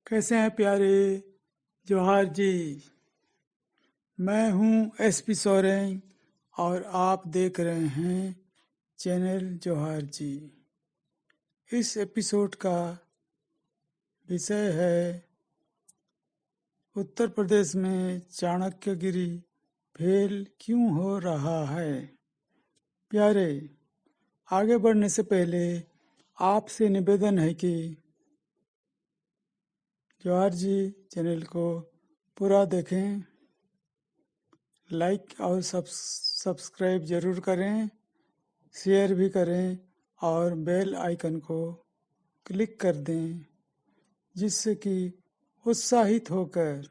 कैसे हैं प्यारे। जोहार जी। मैं हूं एसपी सोरेन और आप देख रहे हैं चैनल जोहार जी। इस एपिसोड का विषय है उत्तर प्रदेश में चाणक्यगिरी फेल क्यों हो रहा है। प्यारे, आगे बढ़ने से पहले आपसे निवेदन है कि जोहार जी चैनल को पूरा देखें, लाइक और सब्सक्राइब ज़रूर करें, शेयर भी करें और बेल आइकन को क्लिक कर दें, जिससे कि उत्साहित होकर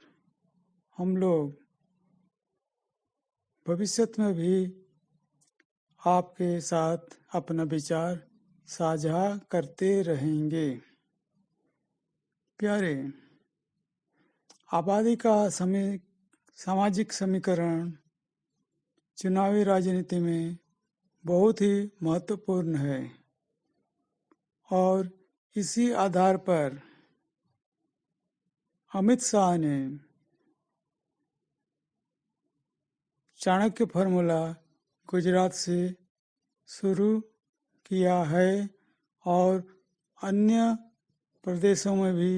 हम लोग भविष्य में भी आपके साथ अपना विचार साझा करते रहेंगे। प्यारे, आबादी का सामाजिक समीकरण चुनावी राजनीति में बहुत ही महत्वपूर्ण है और इसी आधार पर अमित शाह ने चाणक्य फार्मूला गुजरात से शुरू किया है और अन्य प्रदेशों में भी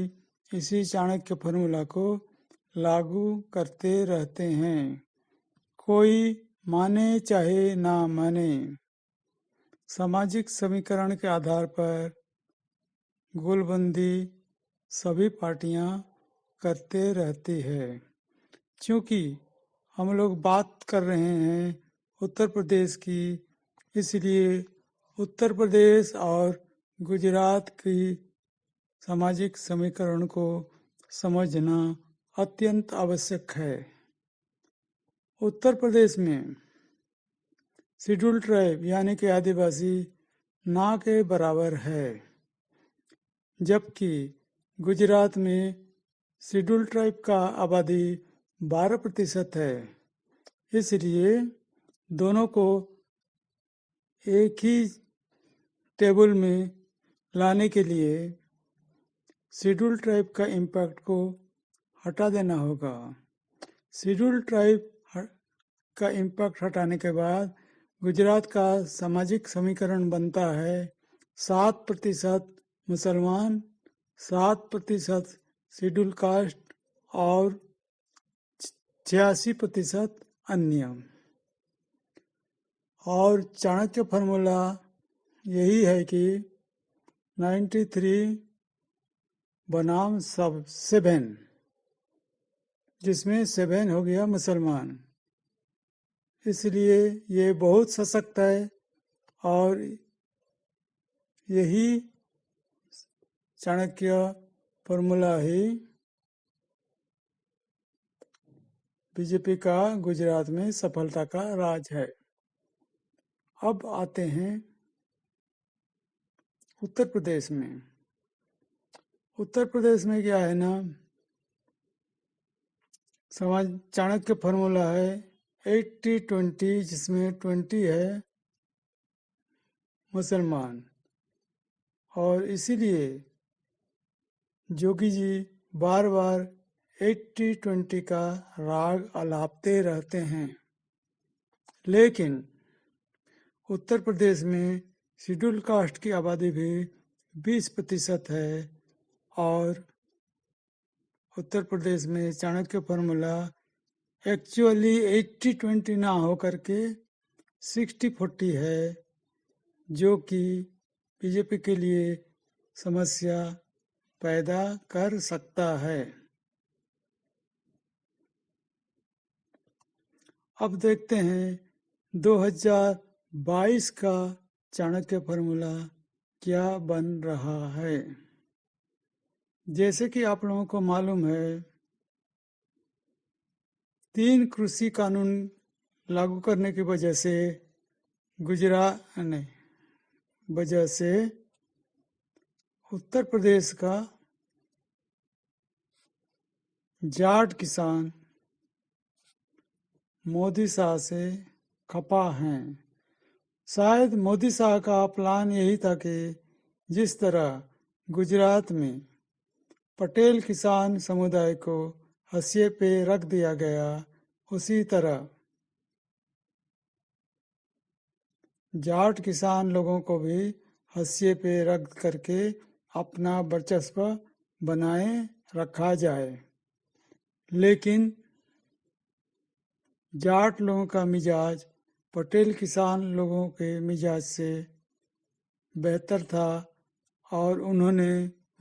इसी चाणक्य फार्मूला को लागू करते रहते हैं। कोई माने चाहे ना माने, सामाजिक समीकरण के आधार पर गोलबंदी सभी पार्टियां करते रहती है। क्योंकि हम लोग बात कर रहे हैं उत्तर प्रदेश की, इसलिए उत्तर प्रदेश और गुजरात की सामाजिक समीकरण को समझना अत्यंत आवश्यक है। उत्तर प्रदेश में शेड्यूल ट्राइब यानी कि आदिवासी ना के बराबर है, जबकि गुजरात में शेड्यूल ट्राइब का आबादी 12% है। इसलिए दोनों को एक ही टेबल में लाने के लिए शेड्यूल ट्राइब का इम्पैक्ट को हटा देना होगा। शेड्यूल ट्राइब का इम्पैक्ट हटाने के बाद गुजरात का सामाजिक समीकरण बनता है 7% मुसलमान, 7% शेड्यूल कास्ट और 86% अन्य। और चाणक्य फार्मूला यही है कि 93 बनाम 7, जिसमें 7 हो गया मुसलमान। इसलिए ये बहुत सशक्त है और यही चाणक्य फार्मूला ही बीजेपी का गुजरात में सफलता का राज है। अब आते हैं उत्तर प्रदेश में। उत्तर प्रदेश में क्या है ना, समाज चाणक्य फार्मूला है 80-20, जिसमें 20 है मुसलमान। और इसीलिए जोगी जी बार बार 80-20 का राग आलापते रहते हैं। लेकिन उत्तर प्रदेश में शेड्यूल कास्ट की आबादी भी 20% है और उत्तर प्रदेश में चाणक्य फार्मूला एक्चुअली 80-20 ना हो करके 60-40 है, जो कि बीजेपी के लिए समस्या पैदा कर सकता है। अब देखते हैं 2022 का चाणक्य फार्मूला क्या बन रहा है। जैसे कि आप लोगों को मालूम है, 3 कृषि कानून लागू करने की वजह से उत्तर प्रदेश का जाट किसान मोदी शाह से खपा हैं। शायद मोदी शाह का प्लान यही था कि जिस तरह गुजरात में पटेल किसान समुदाय को हाशिए पे रख दिया गया, उसी तरह जाट किसान लोगों को भी हाशिए पे रख करके अपना वर्चस्व बनाए रखा जाए। लेकिन जाट लोगों का मिजाज पटेल किसान लोगों के मिजाज से बेहतर था और उन्होंने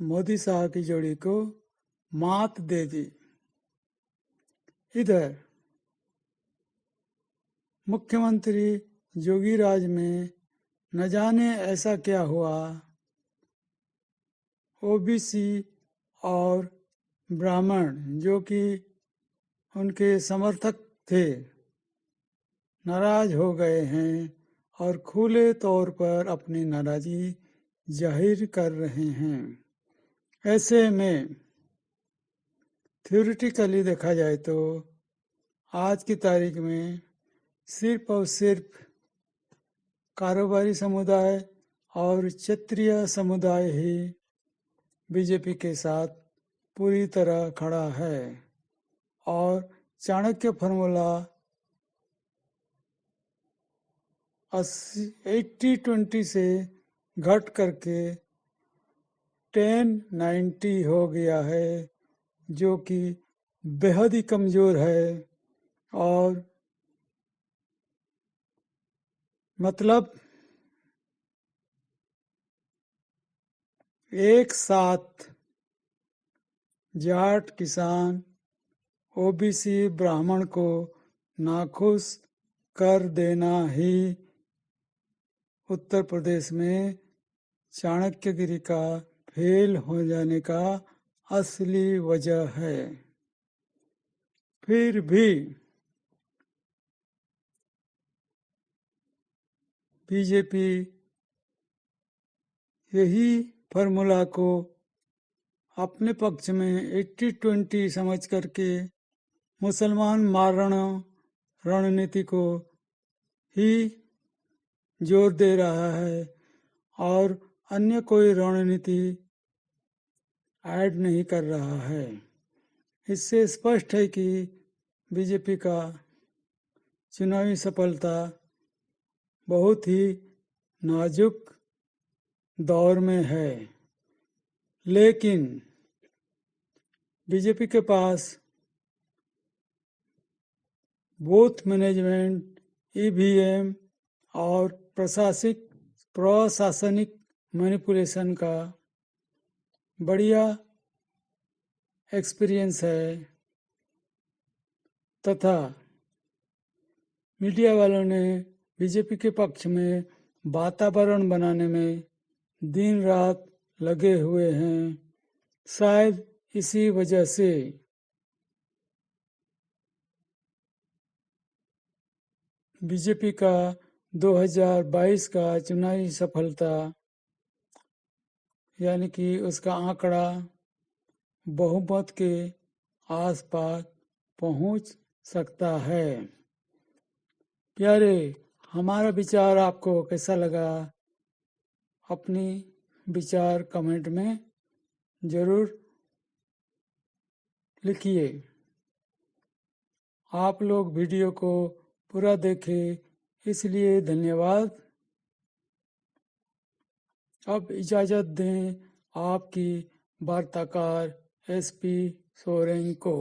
मोदी साहब की जोड़ी को मात दे दी। इधर मुख्यमंत्री जोगीराज में न जाने ऐसा क्या हुआ, ओबीसी और ब्राह्मण जो कि उनके समर्थक थे नाराज हो गए हैं और खुले तौर पर अपनी नाराजगी जाहिर कर रहे हैं। ऐसे में थ्योरेटिकली देखा जाए तो आज की तारीख में सिर्फ और सिर्फ कारोबारी समुदाय और क्षत्रिय समुदाय ही बीजेपी के साथ पूरी तरह खड़ा है और चाणक्य फॉर्मूला 80-20 से घट करके 10-90 हो गया है, जो कि बेहद ही कमज़ोर है और मतलब एक साथ जाट किसान ओबीसी ब्राह्मण को नाखुश कर देना ही उत्तर प्रदेश में चाणक्यगिरी का फेल हो जाने का असली वजह है। फिर भी बीजेपी यही फॉर्मूला को अपने पक्ष में 80-20 समझ करके मुसलमान मारण रणनीति को ही जोर दे रहा है और अन्य कोई रणनीति ऐड नहीं कर रहा है। इससे स्पष्ट है कि बीजेपी का चुनावी सफलता बहुत ही नाजुक दौर में है। लेकिन बीजेपी के पास बूथ मैनेजमेंट, ईवीएम और प्रशासनिक मैनिपुलेशन का बढ़िया एक्सपीरियंस है तथा मीडिया वालों ने बीजेपी के पक्ष में वातावरण बनाने में दिन रात लगे हुए हैं। शायद इसी वजह से बीजेपी का 2022 का चुनावी सफलता यानी कि उसका आंकड़ा बहुमत के आसपास पहुंच सकता है। प्यारे, हमारा विचार आपको कैसा लगा? अपनी विचार कमेंट में ज़रूर लिखिए। आप लोग वीडियो को पूरा देखें, इसलिए धन्यवाद। अब इजाज़त दें आपकी वार्ताकार एसपी सोरेन को।